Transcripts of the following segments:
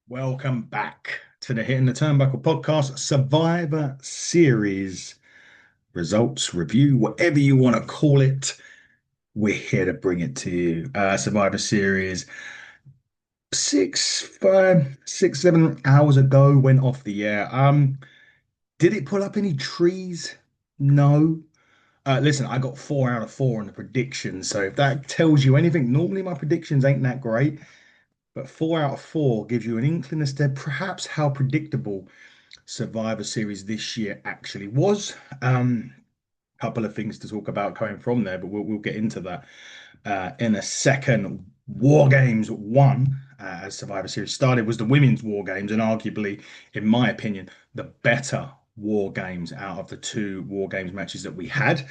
Welcome back to the Hitting the Turnbuckle podcast, Survivor Series results review, whatever you want to call it. We're here to bring it to you. Survivor Series 7 hours ago went off the air. Did it pull up any trees? No. Listen, I got 4 out of 4 on the predictions, so if that tells you anything, normally my predictions ain't that great, but 4 out of 4 gives you an inkling as to perhaps how predictable Survivor Series this year actually was. Couple of things to talk about coming from there, but we'll get into that in a second. War Games won as Survivor Series started was the women's War Games, and arguably, in my opinion, the better War Games out of the two War Games matches that we had.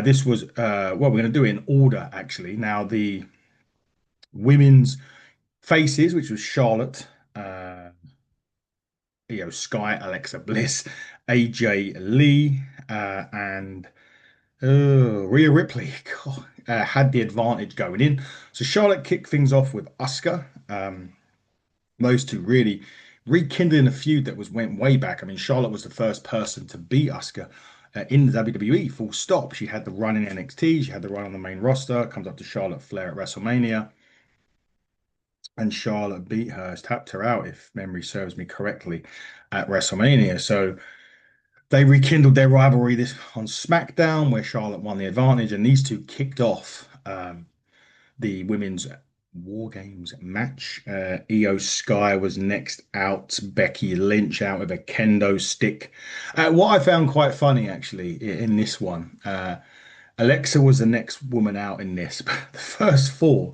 This was we're going to do it in order actually. Now the women's faces, which was Charlotte. Sky, Alexa Bliss, AJ Lee, and Rhea Ripley God, had the advantage going in. So Charlotte kicked things off with Asuka. Those two really rekindling a feud that went way back. I mean, Charlotte was the first person to beat Asuka in the WWE. Full stop. She had the run in NXT. She had the run on the main roster. Comes up to Charlotte Flair at WrestleMania, and Charlotte beat her, tapped her out, if memory serves me correctly, at WrestleMania. So they rekindled their rivalry this on SmackDown, where Charlotte won the advantage, and these two kicked off the women's War Games match. Io Sky was next out, Becky Lynch out with a kendo stick. What I found quite funny actually in this one, Alexa was the next woman out in this, but the first four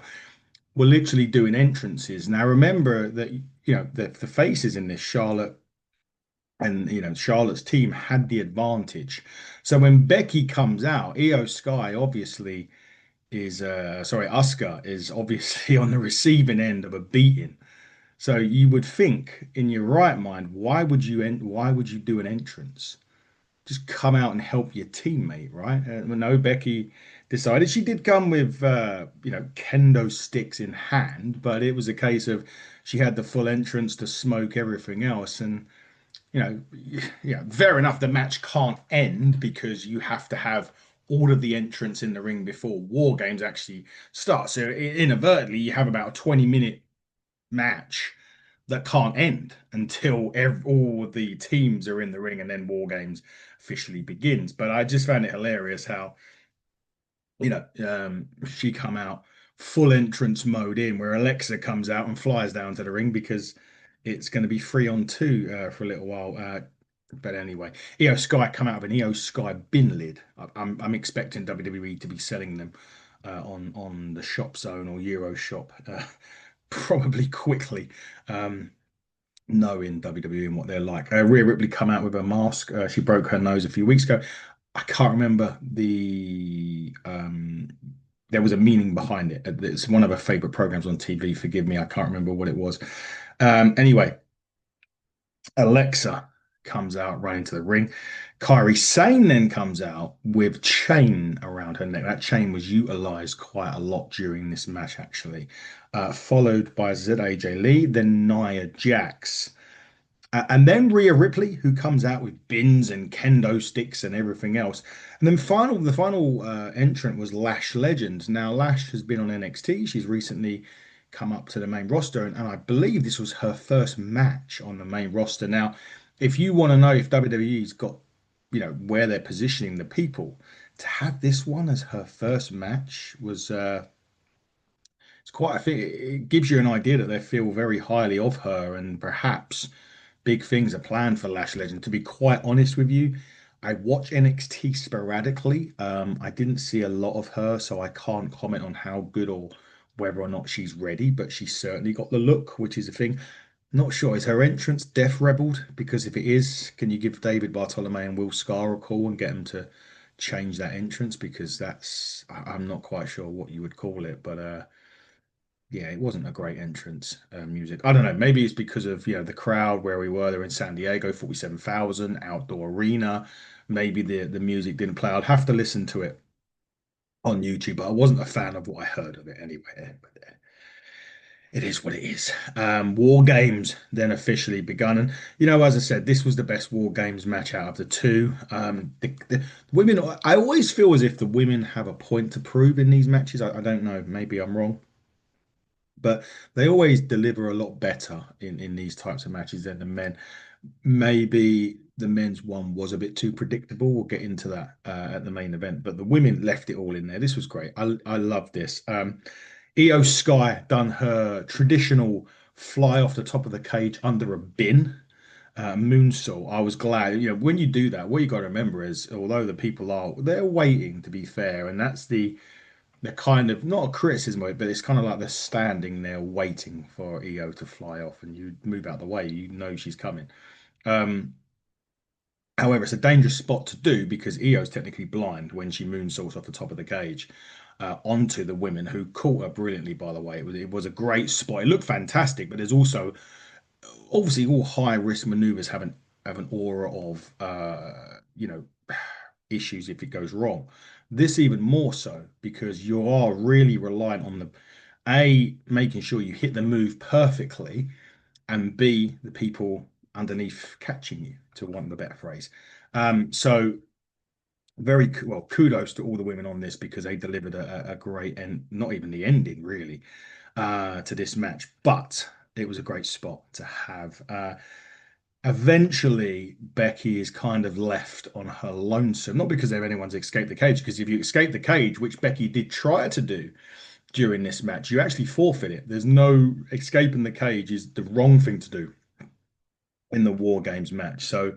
were literally doing entrances. Now remember that the faces in this, Charlotte and Charlotte's team had the advantage. So when Becky comes out, Io Sky obviously is sorry, Asuka is obviously on the receiving end of a beating. So you would think in your right mind, why would you do an entrance? Just come out and help your teammate, right? No, Becky decided she did come with kendo sticks in hand, but it was a case of she had the full entrance to smoke everything else. And you know, yeah, fair enough. The match can't end because you have to have all of the entrants in the ring before War Games actually start. So inadvertently, you have about a 20-minute match that can't end until all the teams are in the ring and then War Games officially begins. But I just found it hilarious how she come out full entrance mode in where Alexa comes out and flies down to the ring because it's going to be 3-on-2 for a little while. But anyway, Io Sky come out of an Io Sky bin lid. I'm expecting WWE to be selling them on the Shop Zone or Euro Shop probably quickly. Knowing WWE and what they're like. Rhea Ripley come out with a mask. She broke her nose a few weeks ago. I can't remember there was a meaning behind it. It's one of her favorite programs on TV. Forgive me, I can't remember what it was. Anyway, Alexa comes out running to the ring. Kairi Sane then comes out with chain around her neck. That chain was utilized quite a lot during this match, actually. Followed by ZAJ Lee, then Nia Jax. And then Rhea Ripley, who comes out with bins and kendo sticks and everything else. And then the final entrant was Lash Legend. Now, Lash has been on NXT. She's recently come up to the main roster, and I believe this was her first match on the main roster. Now, if you want to know if WWE's got, where they're positioning the people, to have this one as her first match was it's quite I think it gives you an idea that they feel very highly of her and perhaps big things are planned for Lash Legend. To be quite honest with you, I watch NXT sporadically. I didn't see a lot of her, so I can't comment on how good or whether or not she's ready, but she's certainly got the look, which is a thing. Not sure. Is her entrance Death Rebelled? Because if it is, can you give David Bartholomew and Will Scar a call and get them to change that entrance? Because I'm not quite sure what you would call it, but yeah, it wasn't a great entrance music. I don't know. Maybe it's because of the crowd where we were. They're in San Diego, 47,000 outdoor arena. Maybe the music didn't play. I'd have to listen to it on YouTube, but I wasn't a fan of what I heard of it anyway. But It is what it is. War Games then officially begun, and as I said, this was the best War Games match out of the two. The women, I always feel as if the women have a point to prove in these matches. I don't know, maybe I'm wrong, but they always deliver a lot better in these types of matches than the men. Maybe the men's one was a bit too predictable. We'll get into that at the main event, but the women left it all in there. This was great. I love this. Io Sky done her traditional fly off the top of the cage under a bin moonsault. I was glad. When you do that, what you got to remember is, although the people they're waiting to be fair, and that's the kind of not a criticism of it, but it's kind of like they're standing there waiting for Io to fly off, and you move out the way, she's coming. Um, However, it's a dangerous spot to do because Io's technically blind when she moonsaults off the top of the cage onto the women who caught her brilliantly, by the way. It was a great spot. It looked fantastic, but there's also obviously all high risk maneuvers have an aura of issues if it goes wrong. This even more so because you are really reliant on the A, making sure you hit the move perfectly, and B, the people underneath catching you, to want the better phrase. So well, kudos to all the women on this because they delivered a great end, not even the ending really, to this match, but it was a great spot to have. Eventually, Becky is kind of left on her lonesome, not because anyone's escaped the cage, because if you escape the cage, which Becky did try to do during this match, you actually forfeit it. There's no escaping the cage is the wrong thing to do in the War Games match. So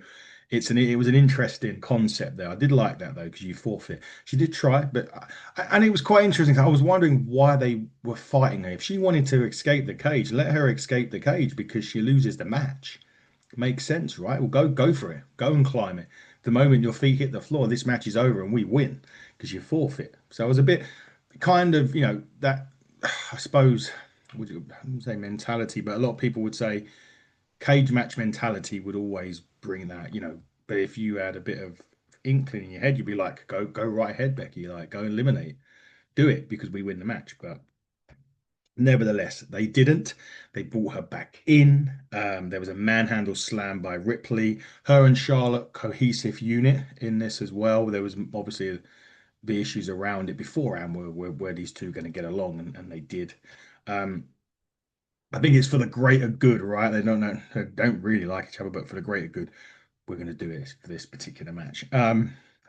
it was an interesting concept there. I did like that though because you forfeit. She did try, but and it was quite interesting. I was wondering why they were fighting her. If she wanted to escape the cage, let her escape the cage because she loses the match. Makes sense, right? Well, go for it. Go and climb it. The moment your feet hit the floor, this match is over and we win because you forfeit. So I was a bit kind of, that I suppose would you I wouldn't say mentality, but a lot of people would say cage match mentality would always bring that. But if you had a bit of inkling in your head, you'd be like, go right ahead, Becky, like go eliminate, do it because we win the match. But nevertheless, they didn't. They brought her back in. There was a manhandle slam by Ripley. Her and Charlotte, cohesive unit in this as well. There was obviously the issues around it beforehand where these two going to get along, and they did. Um, I think it's for the greater good, right? They don't really like each other, but for the greater good, we're going to do it for this particular match.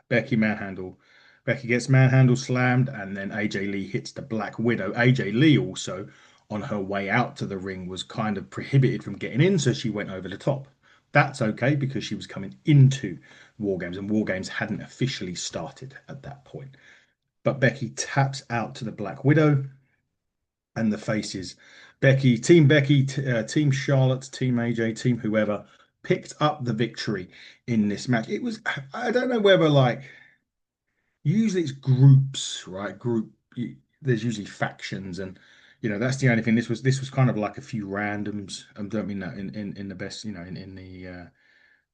Becky manhandle. Becky gets manhandle slammed, and then AJ Lee hits the Black Widow. AJ Lee also, on her way out to the ring, was kind of prohibited from getting in, so she went over the top. That's okay because she was coming into War Games, and War Games hadn't officially started at that point. But Becky taps out to the Black Widow, and the faces. Becky, Team Charlotte, Team AJ, Team whoever picked up the victory in this match. It was, I don't know whether like, usually it's groups, right? There's usually factions, and that's the only thing. This was kind of like a few randoms. I don't mean that in the best, in the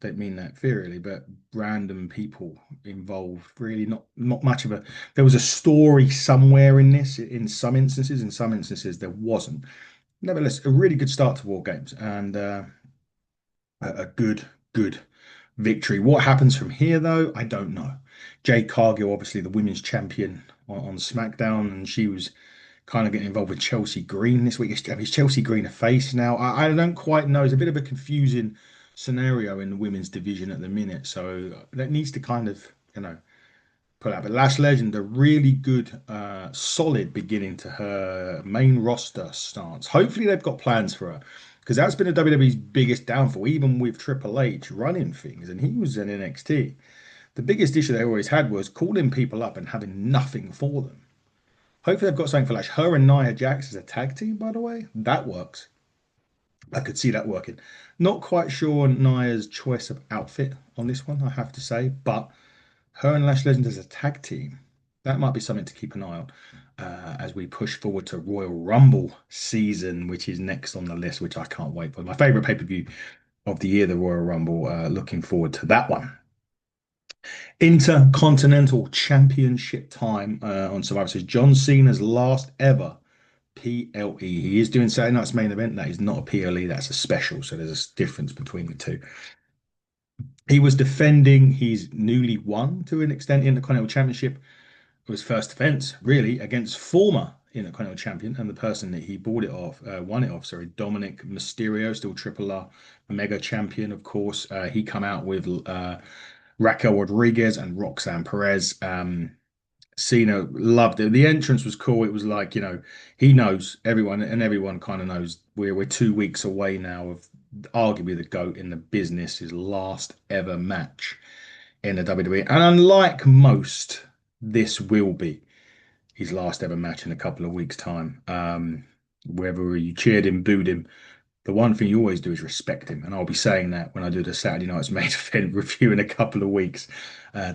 don't mean that fairly, but random people involved. Really, not much of a. There was a story somewhere in this. In some instances, there wasn't. Nevertheless, a really good start to War Games and a good victory. What happens from here, though, I don't know. Jade Cargill, obviously the women's champion on SmackDown, and she was kind of getting involved with Chelsea Green this week. Is Chelsea Green a face now? I don't quite know. It's a bit of a confusing scenario in the women's division at the minute, so that needs to kind of put out. But Lash Legend, a really good, solid beginning to her main roster stance. Hopefully, they've got plans for her because that's been a WWE's biggest downfall, even with Triple H running things, and he was in NXT. The biggest issue they always had was calling people up and having nothing for them. Hopefully, they've got something for Lash. Her and Nia Jax as a tag team, by the way, that works. I could see that working. Not quite sure on Nia's choice of outfit on this one, I have to say, but her and Lash Legend as a tag team, that might be something to keep an eye on as we push forward to Royal Rumble season, which is next on the list, which I can't wait for. My favorite pay-per-view of the year, the Royal Rumble. Looking forward to that one. Intercontinental Championship time on Survivor Series. John Cena's last ever PLE. He is doing Saturday night's main event. That is not a PLE. That's a special. So there's a difference between the two. He was defending his newly won to an extent Intercontinental Championship. It was first defense, really, against former Intercontinental Champion and the person that he bought it off, won it off. Sorry, Dominic Mysterio, still Triple R Mega Champion, of course. He come out with Raquel Rodriguez and Roxanne Perez. Cena loved it. The entrance was cool. It was like, he knows everyone, and everyone kind of knows we're 2 weeks away now of arguably the GOAT in the business, his last ever match in the WWE. And unlike most, this will be his last ever match in a couple of weeks' time. Whether you cheered him, booed him, the one thing you always do is respect him. And I'll be saying that when I do the Saturday Night's Main Event review in a couple of weeks'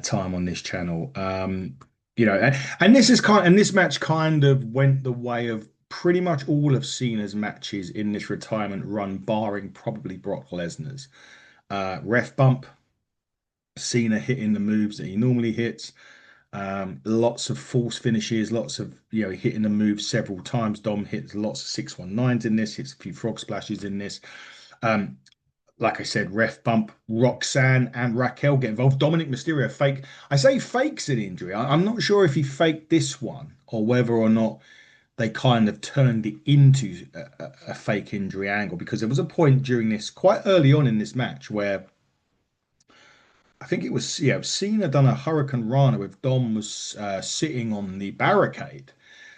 time on this channel. And this match kind of went the way of pretty much all of Cena's matches in this retirement run, barring probably Brock Lesnar's. Ref bump, Cena hitting the moves that he normally hits. Lots of false finishes, lots of hitting the move several times. Dom hits lots of 619s in this, hits a few frog splashes in this. Um, like I said, ref bump. Roxanne and Raquel get involved. Dominic Mysterio fake. I say fakes an injury. I'm not sure if he faked this one or whether or not they kind of turned it into a fake injury angle, because there was a point during this, quite early on in this match, where I think it was, Cena done a Hurricane Rana with Dom was sitting on the barricade,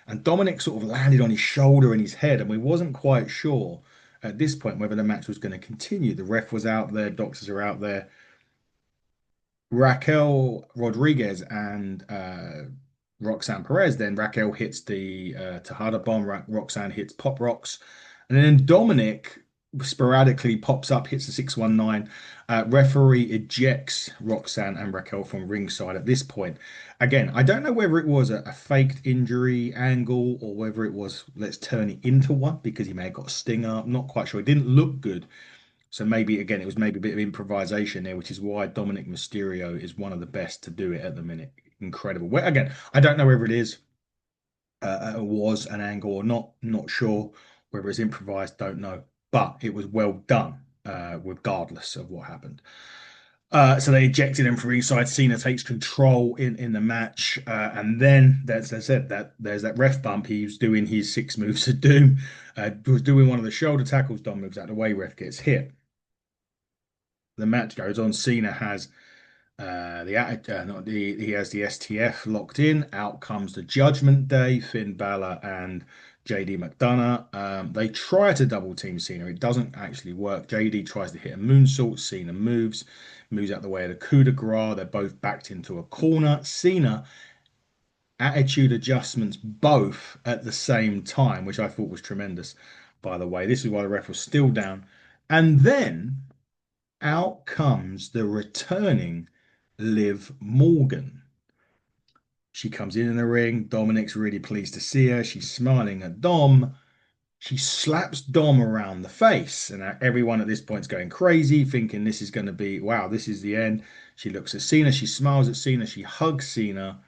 and Dominic sort of landed on his shoulder and his head, and we wasn't quite sure at this point whether the match was going to continue. The ref was out there, doctors are out there. Raquel Rodriguez and Roxanne Perez. Then Raquel hits the Tejada bomb. Roxanne hits Pop Rocks, and then Dominic sporadically pops up, hits the 619. Referee ejects Roxanne and Raquel from ringside at this point. Again, I don't know whether it was a faked injury angle or whether it was let's turn it into one, because he may have got a stinger. I'm not quite sure. It didn't look good. So maybe again, it was maybe a bit of improvisation there, which is why Dominic Mysterio is one of the best to do it at the minute. Incredible. Well, again, I don't know whether it is was an angle or not. Not sure whether it's improvised. Don't know, but it was well done, regardless of what happened. So they ejected him from ringside. Cena takes control in the match, and then as I said, that there's that ref bump. He was doing his 6 moves of doom. Was doing one of the shoulder tackles. Dom moves out of the way. Ref gets hit. The match goes on. Cena has he has the STF locked in. Out comes the Judgment Day, Finn Balor and JD McDonough. They try to double team Cena. It doesn't actually work. JD tries to hit a moonsault. Cena moves out the way of the coup de grace. They're both backed into a corner. Cena attitude adjustments both at the same time, which I thought was tremendous, by the way. This is why the ref was still down. And then out comes the returning Liv Morgan. She comes in the ring. Dominic's really pleased to see her. She's smiling at Dom. She slaps Dom around the face, and everyone at this point's going crazy, thinking this is going to be, wow, this is the end. She looks at Cena. She smiles at Cena. She hugs Cena.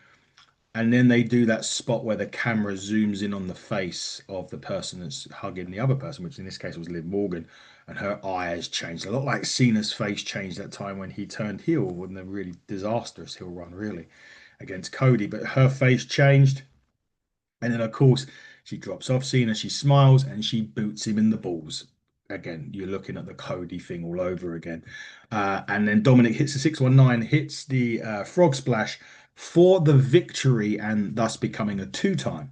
And then they do that spot where the camera zooms in on the face of the person that's hugging the other person, which in this case was Liv Morgan, and her eyes changed. A lot like Cena's face changed that time when he turned heel, in the really disastrous heel run, really, against Cody. But her face changed. And then, of course, she drops off Cena, she smiles, and she boots him in the balls. Again, you're looking at the Cody thing all over again. And then Dominic hits the 619, hits the frog splash for the victory, and thus becoming a two-time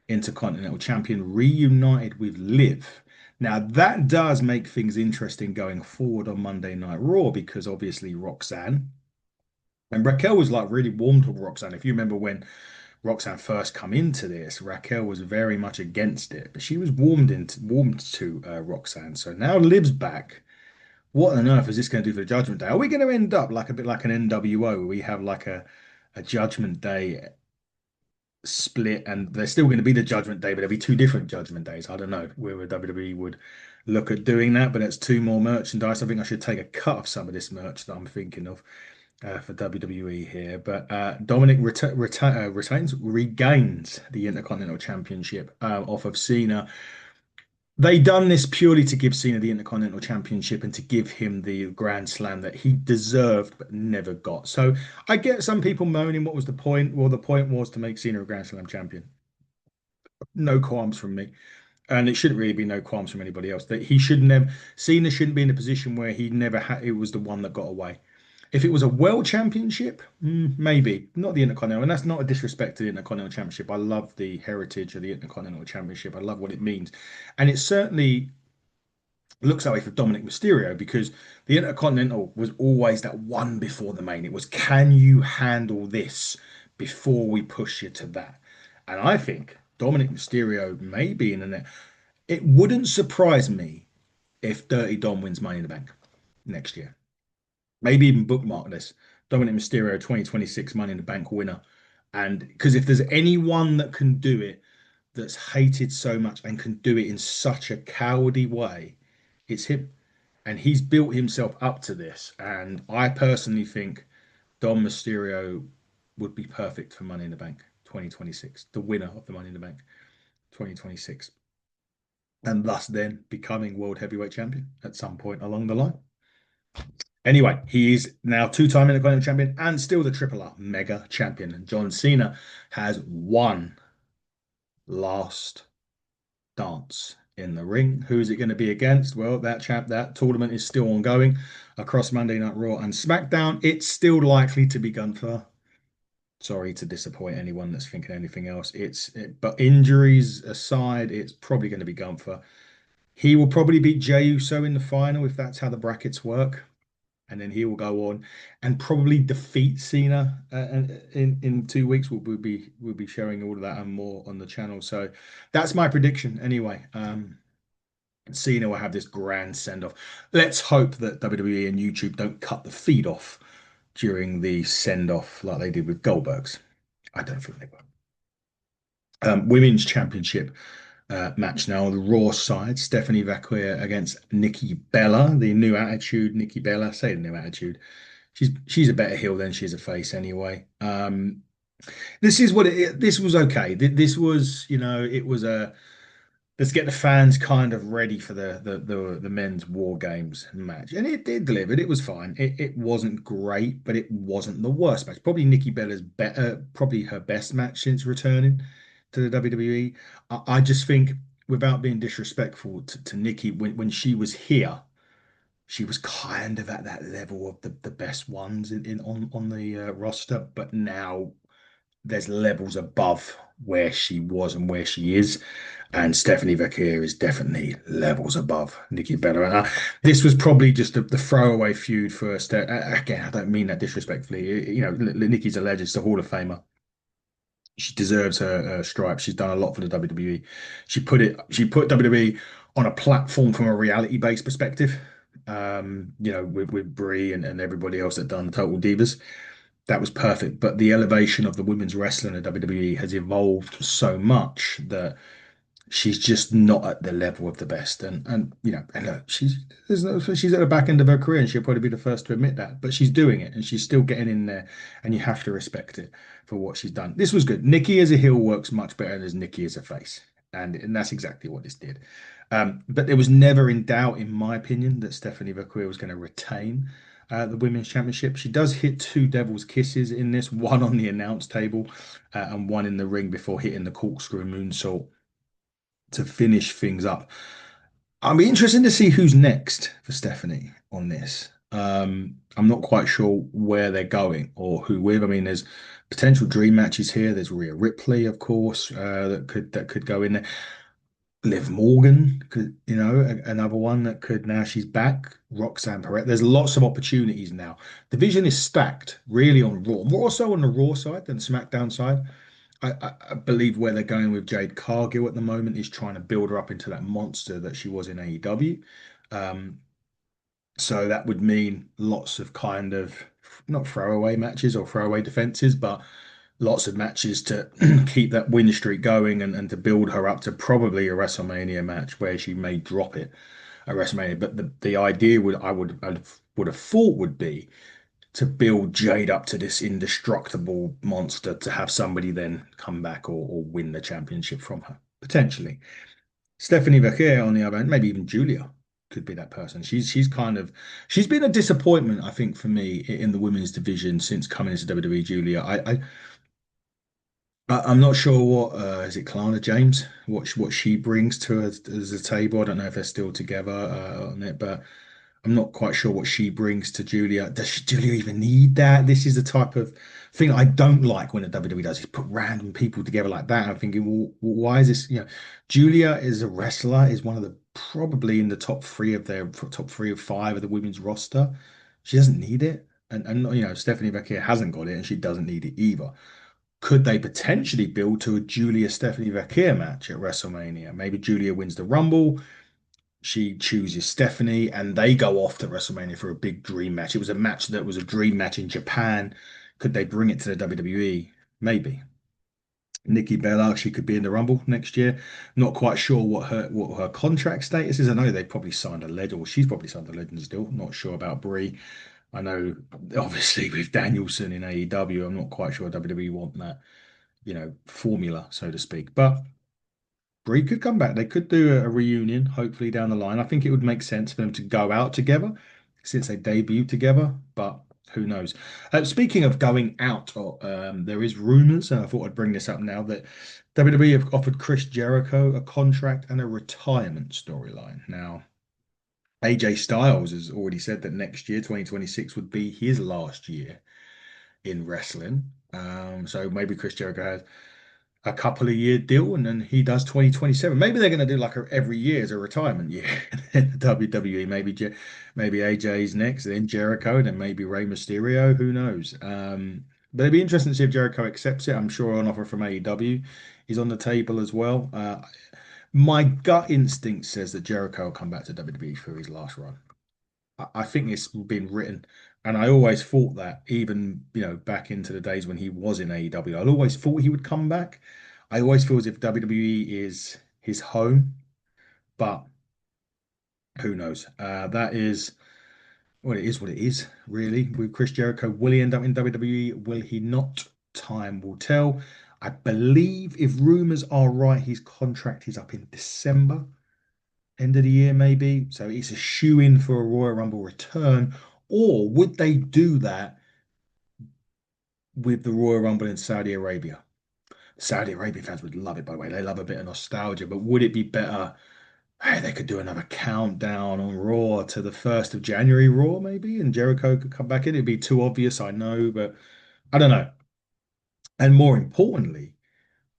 Intercontinental Champion, reunited with Liv. Now, that does make things interesting going forward on Monday Night Raw, because obviously Roxanne and Raquel was like really warm to Roxanne. If you remember when Roxanne first come into this, Raquel was very much against it, but she was warmed to Roxanne. So now Liv's back. What on earth is this going to do for the Judgment Day? Are we going to end up like a bit like an NWO, where we have like a Judgment Day split, and there's still going to be the Judgment Day, but there'll be two different Judgment Days? I don't know whether WWE would look at doing that, but it's two more merchandise. I think I should take a cut of some of this merch that I'm thinking of for WWE here, but Dominic regains the Intercontinental Championship off of Cena. They done this purely to give Cena the Intercontinental Championship and to give him the Grand Slam that he deserved but never got. So I get some people moaning, what was the point? Well, the point was to make Cena a Grand Slam champion. No qualms from me. And it shouldn't really be no qualms from anybody else. That he should never, Cena shouldn't be in a position where he never had, it was the one that got away. If it was a world championship, maybe not the Intercontinental, and that's not a disrespect to the Intercontinental Championship. I love the heritage of the Intercontinental Championship. I love what it means, and it certainly looks that way for Dominic Mysterio because the Intercontinental was always that one before the main. It was, can you handle this before we push you to that? And I think Dominic Mysterio may be in the. It wouldn't surprise me if Dirty Dom wins Money in the Bank next year. Maybe even bookmark this. Dominic Mysterio 2026 Money in the Bank winner. And because if there's anyone that can do it that's hated so much and can do it in such a cowardly way, it's him. And he's built himself up to this. And I personally think Dom Mysterio would be perfect for Money in the Bank 2026, the winner of the Money in the Bank 2026, and thus then becoming World Heavyweight Champion at some point along the line. Anyway, he is now two-time Intercontinental Champion and still the Triple R Mega Champion. And John Cena has one last dance in the ring. Who is it going to be against? Well, that tournament is still ongoing across Monday Night Raw and SmackDown. It's still likely to be Gunther. Sorry to disappoint anyone that's thinking anything else. But injuries aside, it's probably going to be Gunther. He will probably beat Jey Uso in the final if that's how the brackets work, and then he will go on and probably defeat Cena. And in 2 weeks, we'll be showing all of that and more on the channel. So that's my prediction. Anyway, Cena will have this grand send off. Let's hope that WWE and YouTube don't cut the feed off during the send off like they did with Goldberg's. I don't think they will. Women's Championship match now on the Raw side. Stephanie Vaquer against Nikki Bella, the new attitude. Nikki Bella, say the new attitude. She's a better heel than she's a face anyway. This is what this was okay. This was, it was a let's get the fans kind of ready for the men's war games match. And it delivered. It was fine. It wasn't great, but it wasn't the worst match. Probably Nikki Bella's better, probably her best match since returning to the WWE. I just think, without being disrespectful to Nikki, when she was here, she was kind of at that level of the best ones in on the roster. But now there's levels above where she was and where she is. And Stephanie Vaquer is definitely levels above Nikki Bella. And this was probably just the throwaway feud first. Again, I don't mean that disrespectfully. Nikki's a legend, she's a Hall of Famer. She deserves her stripes. She's done a lot for the WWE. She put WWE on a platform from a reality-based perspective. With Brie and everybody else that done Total Divas. That was perfect. But the elevation of the women's wrestling in WWE has evolved so much that she's just not at the level of the best. And look, she's at the back end of her career, and she'll probably be the first to admit that. But she's doing it, and she's still getting in there, and you have to respect it for what she's done. This was good. Nikki as a heel works much better than Nikki as a face, and that's exactly what this did. But there was never in doubt, in my opinion, that Stephanie Vaquer was going to retain the women's championship. She does hit two devil's kisses in this, one on the announce table and one in the ring before hitting the corkscrew moonsault to finish things up. I'll be interested to see who's next for Stephanie on this. I'm not quite sure where they're going or who with. I mean, there's potential dream matches here. There's Rhea Ripley, of course, that could go in there. Liv Morgan could, another one that could, now she's back. Roxanne Perez. There's lots of opportunities now. The division is stacked really on Raw. More so on the Raw side than SmackDown side. I believe where they're going with Jade Cargill at the moment is trying to build her up into that monster that she was in AEW. So that would mean lots of kind of not throwaway matches or throwaway defenses, but lots of matches to keep that win streak going and to build her up to probably a WrestleMania match where she may drop it at WrestleMania. But the idea would have thought would be to build Jade up to this indestructible monster to have somebody then come back or win the championship from her, potentially. Stephanie Vacquer, on the other hand, maybe even Julia could be that person. She's been a disappointment, I think, for me in the women's division since coming into WWE. Julia, I'm not sure what is it, Kalana James, what she brings to us as a table. I don't know if they're still together on it, but I'm not quite sure what she brings to Julia. Julia even need that? This is the type of thing I don't like when the WWE does is put random people together like that. I'm thinking, well, why is this? Julia is a wrestler, is one of the probably in the top three of their top three or five of the women's roster. She doesn't need it. And Stephanie Becker hasn't got it and she doesn't need it either. Could they potentially build to a Julia Stephanie Becker match at WrestleMania? Maybe Julia wins the Rumble, she chooses Stephanie, and they go off to WrestleMania for a big dream match. It was a match that was a dream match in Japan. Could they bring it to the WWE? Maybe. Nikki Bella, she could be in the Rumble next year. Not quite sure what her contract status is. I know they probably signed a legend, or she's probably signed a legend still. Not sure about Brie. I know, obviously, with Danielson in AEW, I'm not quite sure WWE want that, formula, so to speak. But Brie could come back. They could do a reunion, hopefully down the line. I think it would make sense for them to go out together since they debuted together, but who knows? Speaking of going out, there is rumors, and I thought I'd bring this up now that WWE have offered Chris Jericho a contract and a retirement storyline. Now, AJ Styles has already said that next year, 2026, would be his last year in wrestling. So maybe Chris Jericho has a couple of year deal and then he does 2027. Maybe they're going to do like every year as a retirement year in the WWE. Maybe AJ's next, then Jericho, then maybe Rey Mysterio. Who knows? But it'd be interesting to see if Jericho accepts it. I'm sure an offer from AEW is on the table as well. My gut instinct says that Jericho will come back to WWE for his last run. I think it's been written, and I always thought that even back into the days when he was in AEW, I always thought he would come back. I always feel as if WWE is his home, but who knows? That is well, it is what it is, really. With Chris Jericho, will he end up in WWE? Will he not? Time will tell. I believe if rumors are right, his contract is up in December, end of the year, maybe. So it's a shoe in for a Royal Rumble return. Or would they do that with the Royal Rumble in Saudi Arabia? Saudi Arabian fans would love it, by the way. They love a bit of nostalgia, but would it be better? Hey, they could do another countdown on Raw to the 1st of January Raw, maybe, and Jericho could come back in. It'd be too obvious, I know, but I don't know. And more importantly,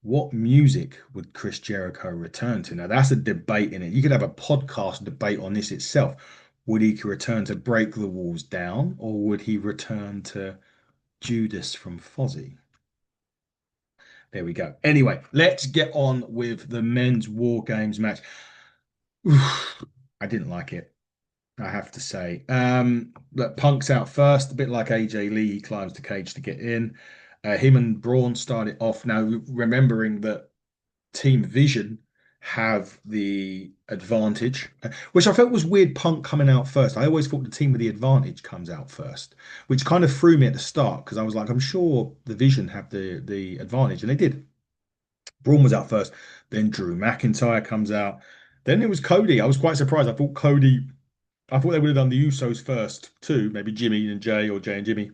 what music would Chris Jericho return to? Now, that's a debate in it. You could have a podcast debate on this itself. Would he return to Break the Walls Down, or would he return to Judas from Fozzy? There we go. Anyway, let's get on with the men's War Games match. Oof, I didn't like it, I have to say. Look, Punk's out first, a bit like AJ Lee. He climbs the cage to get in. Him and Braun started off. Now, remembering that Team Vision have the advantage, which I felt was weird. Punk coming out first. I always thought the team with the advantage comes out first, which kind of threw me at the start because I was like, I'm sure the Vision have the advantage, and they did. Braun was out first, then Drew McIntyre comes out, then it was Cody. I was quite surprised. I thought they would have done the Usos first too, maybe Jimmy and Jay or Jay and Jimmy,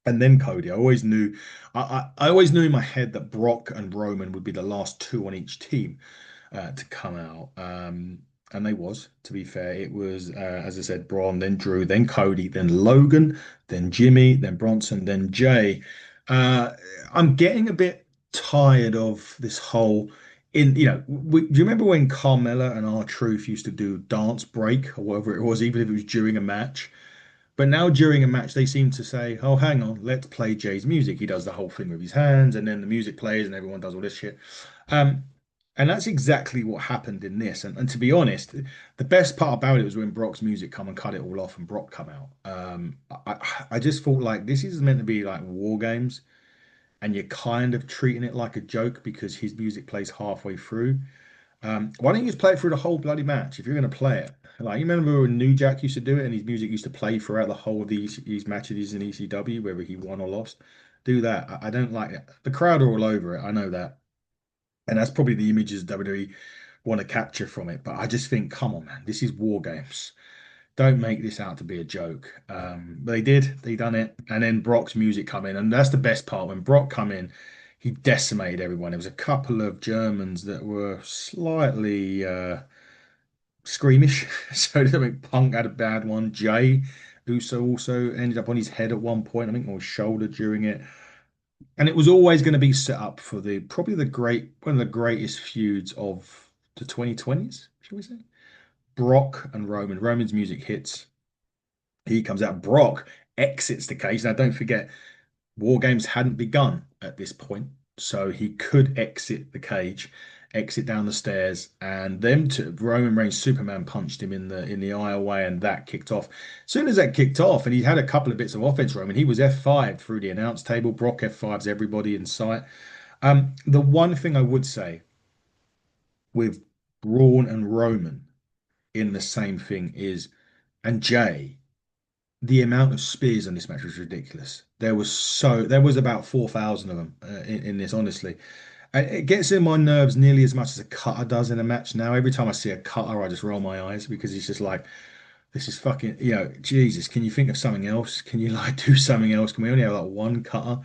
and then Cody. I always knew in my head that Brock and Roman would be the last two on each team to come out. And they was, to be fair, it was as I said, Braun, then Drew, then Cody, then Logan, then Jimmy, then Bronson, then Jay. Uh, I'm getting a bit tired of this whole. Do you remember when Carmella and R-Truth used to do dance break or whatever it was, even if it was during a match? But now during a match, they seem to say, "Oh, hang on, let's play Jay's music." He does the whole thing with his hands, and then the music plays, and everyone does all this shit. Um, and that's exactly what happened in this. And to be honest, the best part about it was when Brock's music come and cut it all off, and Brock come out. I just thought like this is meant to be like war games, and you're kind of treating it like a joke because his music plays halfway through. Why don't you just play it through the whole bloody match if you're going to play it? Like you remember when New Jack used to do it, and his music used to play throughout the whole of these matches in ECW, whether he won or lost. Do that. I don't like it. The crowd are all over it. I know that, and that's probably the images WWE want to capture from it. But I just think, come on, man, this is War Games. Don't make this out to be a joke. But they did. They done it, and then Brock's music come in, and that's the best part. When Brock come in, he decimated everyone. There was a couple of Germans that were slightly squeamish. So I think Punk had a bad one. Jay Uso also ended up on his head at one point, I think, or his shoulder during it. And it was always going to be set up for the probably the great one of the greatest feuds of the 2020s, shall we say? Brock and Roman. Roman's music hits. He comes out. Brock exits the cage. Now, don't forget, War Games hadn't begun at this point, so he could exit the cage, exit down the stairs, and them two, Roman Reigns, Superman punched him in the eye away, and that kicked off. As soon as that kicked off, and he had a couple of bits of offense, Roman, he was F5 through the announce table. Brock F5s everybody in sight. The one thing I would say with Braun and Roman in the same thing is, and Jay, the amount of spears in this match was ridiculous. There was about 4,000 of them in this, honestly. And it gets in my nerves nearly as much as a cutter does in a match now. Every time I see a cutter, I just roll my eyes because it's just like, this is fucking, Jesus, can you think of something else? Can you like do something else? Can we only have like one cutter?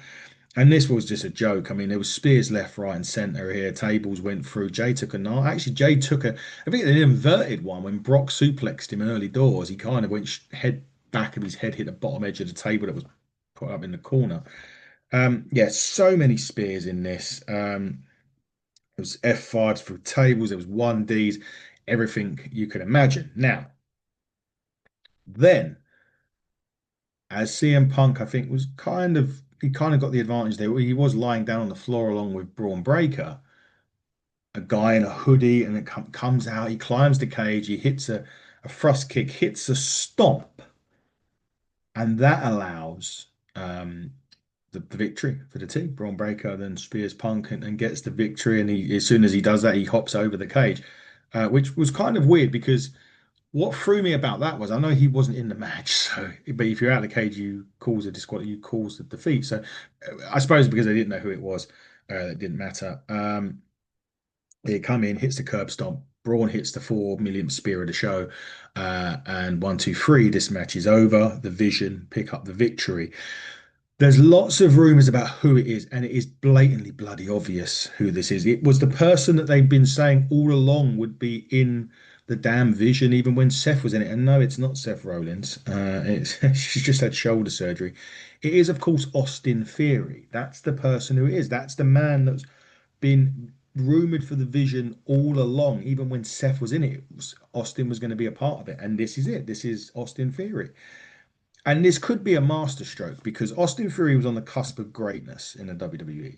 And this was just a joke. I mean, there was spears left, right, and center here. Tables went through. Jay took a knife. Actually, Jay took a. I think an inverted one when Brock suplexed him early doors. He kind of went head back of his head hit the bottom edge of the table that was put up in the corner. Yeah, so many spears in this. It was F5s through tables. There was 1Ds, everything you could imagine. Now, then, as CM Punk, I think, was he kind of got the advantage there. He was lying down on the floor along with Braun Breaker, a guy in a hoodie, and it comes out. He climbs the cage. He hits a thrust kick, hits a stomp, and that allows the victory for the team. Braun Breaker then spears Punk and gets the victory. And as soon as he does that, he hops over the cage, which was kind of weird because what threw me about that was I know he wasn't in the match, so but if you're out of the cage, you cause a disqual, you cause the defeat. So I suppose because they didn't know who it was, it didn't matter. He come in, hits the curb stomp. Braun hits the 4 millionth spear of the show, and 1, 2, 3. This match is over. The Vision pick up the victory. There's lots of rumors about who it is, and it is blatantly bloody obvious who this is. It was the person that they've been saying all along would be in the damn Vision, even when Seth was in it. And no, it's not Seth Rollins. She's just had shoulder surgery. It is, of course, Austin Theory. That's the person who it is. That's the man that's been rumored for the Vision all along. Even when Seth was in it, Austin was going to be a part of it. And this is it. This is Austin Theory. And this could be a masterstroke because Austin Theory was on the cusp of greatness in the WWE.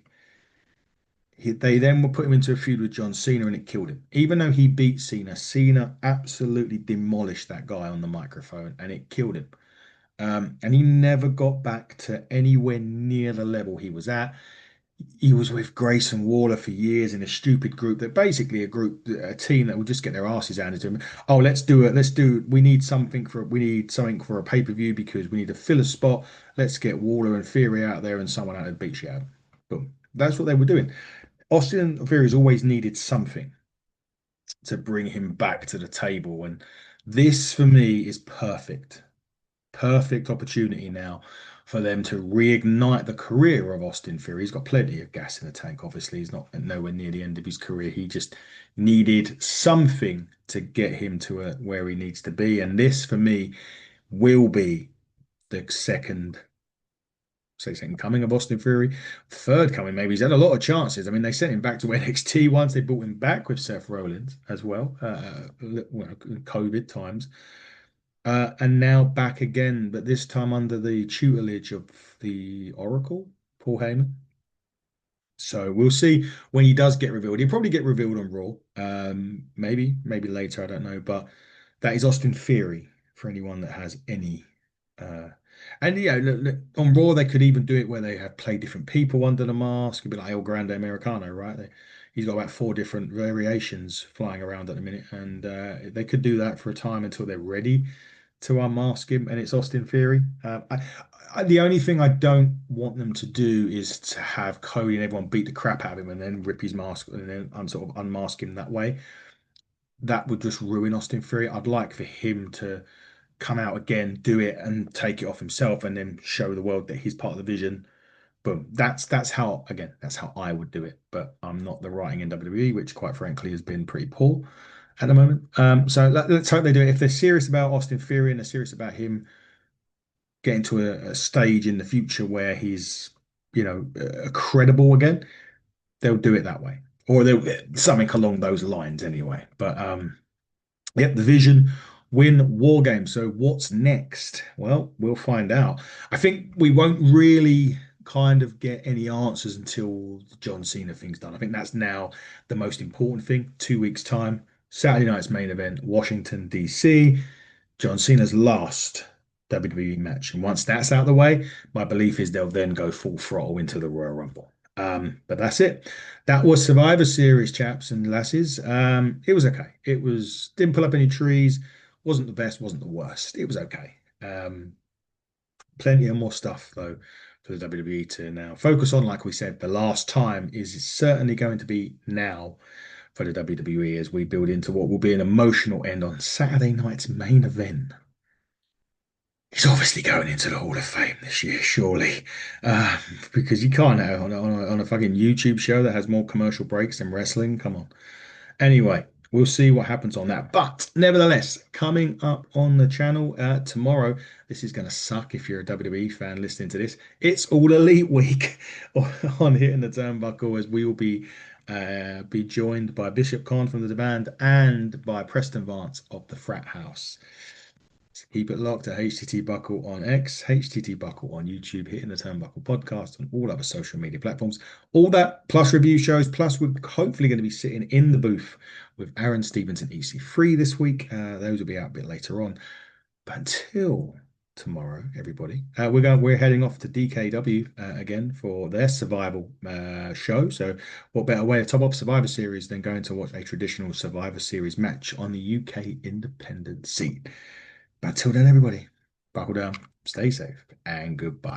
They then will put him into a feud with John Cena and it killed him. Even though he beat Cena, Cena absolutely demolished that guy on the microphone and it killed him. And he never got back to anywhere near the level he was at. He was with Grayson Waller for years in a stupid group that basically a team that would just get their asses handed to him. Oh, we need something for a pay-per-view because we need to fill a spot. Let's get Waller and Theory out there and someone out of beat shit out. Boom. That's what they were doing. Austin Theory's always needed something to bring him back to the table. And this for me is perfect. Perfect opportunity now for them to reignite the career of Austin Theory. He's got plenty of gas in the tank. Obviously, he's not nowhere near the end of his career. He just needed something to get him to where he needs to be. And this, for me, will be the second coming of Austin Theory. Third coming, maybe. He's had a lot of chances. I mean, they sent him back to NXT once. They brought him back with Seth Rollins as well, COVID times. And now back again, but this time under the tutelage of the Oracle, Paul Heyman. So we'll see when he does get revealed. He'll probably get revealed on Raw. Maybe later, I don't know. But that is Austin Theory for anyone that has any. Uh, and yeah, look, on Raw they could even do it where they have play different people under the mask. It'd be like El Grande Americano, right? He's got about four different variations flying around at the minute, and they could do that for a time until they're ready to unmask him, and it's Austin Theory. The only thing I don't want them to do is to have Cody and everyone beat the crap out of him and then rip his mask and then sort of unmask him that way. That would just ruin Austin Theory. I'd like for him to come out again, do it, and take it off himself, and then show the world that he's part of the vision. Boom. That's how again, that's how I would do it. But I'm not the writing in WWE, which quite frankly has been pretty poor at the moment. So let's hope they do it. If they're serious about Austin Theory and they're serious about him getting to a stage in the future where he's, credible again, they'll do it that way, or they'll something along those lines anyway. But yep, the Vision win War Game. So what's next? Well, we'll find out. I think we won't really kind of get any answers until the John Cena thing's done. I think that's now the most important thing. 2 weeks time, Saturday night's main event, Washington DC. John Cena's last WWE match. And once that's out of the way, my belief is they'll then go full throttle into the Royal Rumble. But that's it. That was Survivor Series, chaps and lasses. It was okay. It was didn't pull up any trees. Wasn't the best. Wasn't the worst. It was okay. Plenty of more stuff though for the WWE to now focus on. Like we said, the last time is certainly going to be now for the WWE as we build into what will be an emotional end on Saturday night's main event. He's obviously going into the Hall of Fame this year, surely, because you can't have on a fucking YouTube show that has more commercial breaks than wrestling. Come on. Anyway, we'll see what happens on that. But nevertheless, coming up on the channel tomorrow, this is going to suck if you're a WWE fan listening to this. It's All Elite Week on Hitting the Turnbuckle as we will be joined by Bishop Khan from the band and by Preston Vance of the Frat House. Keep it locked at HTT Buckle on X, HTT Buckle on YouTube, Hitting the Turnbuckle podcast, and all other social media platforms. All that plus review shows. Plus, we're hopefully going to be sitting in the booth with Aaron Stevens and EC3 this week. Those will be out a bit later on. But until tomorrow, everybody, we're heading off to DKW again for their survival show. So, what better way to top off Survivor Series than going to watch a traditional Survivor Series match on the UK independent scene? But until then, everybody, buckle down, stay safe, and goodbye.